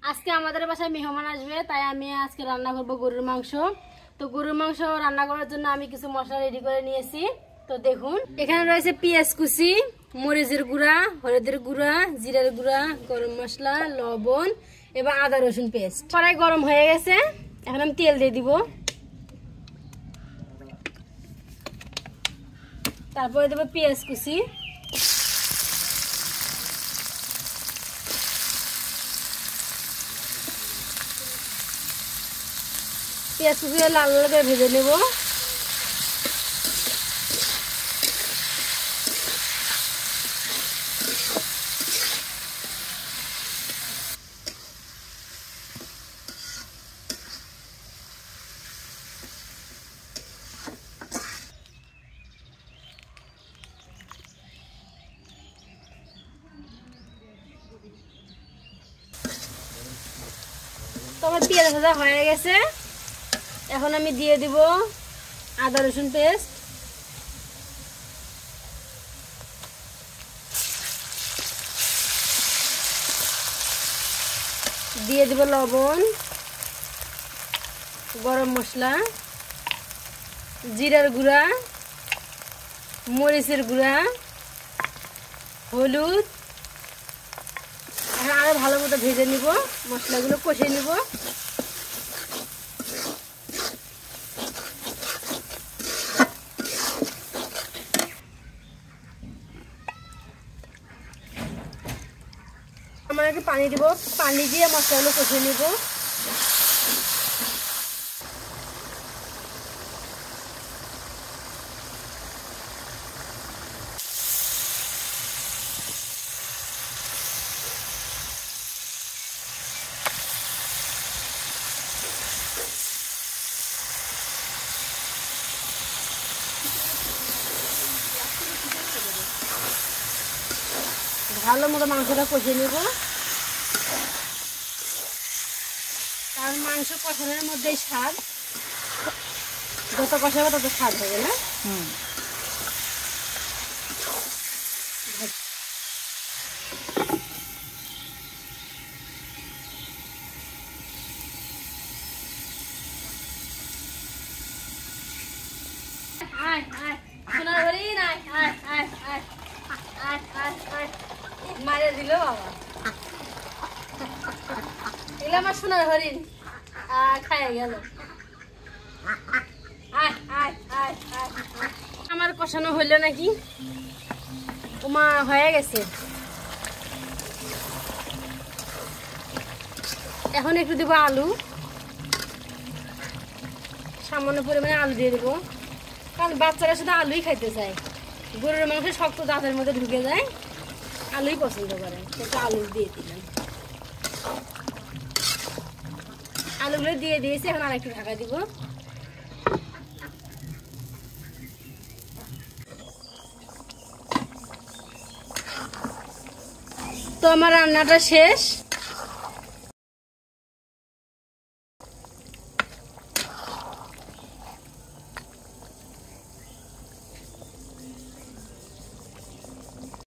আজকে আমাদের বাসায় মেহমান আসবে, তাই আমি আজকে রান্না করব গরুর মাংস। তো গরুর মাংস রান্না করার জন্য আমি কিছু মশলা রেডি করে নিয়েছি। তো দেখুন, এখানে রয়েছে পেঁয়াজ কুচি, মরিচের গুঁড়া, হলুদের গুঁড়া, জিরার গুঁড়া, গরম মশলা, লবণ এবং আদা রসুন পেস্ট। কড়াই গরম হয়ে গেছে, এখন আমি তেল দিয়ে দিব। তারপরে দেবো পেঁয়াজ কুচি, পেঁয়াজ কুচি লাল লাল করে ভেজে নেব। তো আমার পেঁয়াজ ভাজা হয়ে গেছে, এখন আমি দিয়ে দিব আদা রসুন পেস্ট, দিয়ে দিব লবণ, গরম মশলা, জিরার গুঁড়া, মরিচের গুঁড়া, হলুদ। এখন আরো ভালো মতো ভেজে নিব, মশলাগুলো কষে নিব। আমরা একটু পানি দিব, পানি দিয়ে মশলাগুলো কষে নিব। ভালো মতো মাংসটা কষে নেব, কারণ মাংস কষানোর মধ্যেই স্বাদ, যত কষাবে তত স্বাদ হবে না। মারে দিল বাবা, এগুলো আমার সোনার হরিণ খাইয়ে গেল। আমার কষানো হইলো নাকি, ওমা হয়ে গেছে। এখন একটু দিব আলু, সামান্য পরিমাণে আলু দিয়ে দেবো, কারণ বাচ্চারা শুধু আলুই খাইতে চায়। গরুর মাংস শক্ত দাঁতের মধ্যে ঢুকে যায়, আলুই পছন্দ করে, সেটা আলু দিয়ে দিলাম। আলুগুলো দিয়ে দিয়েছি, এখন আরেকটু ঢাকা দিব। তো আমার রান্নাটা শেষ।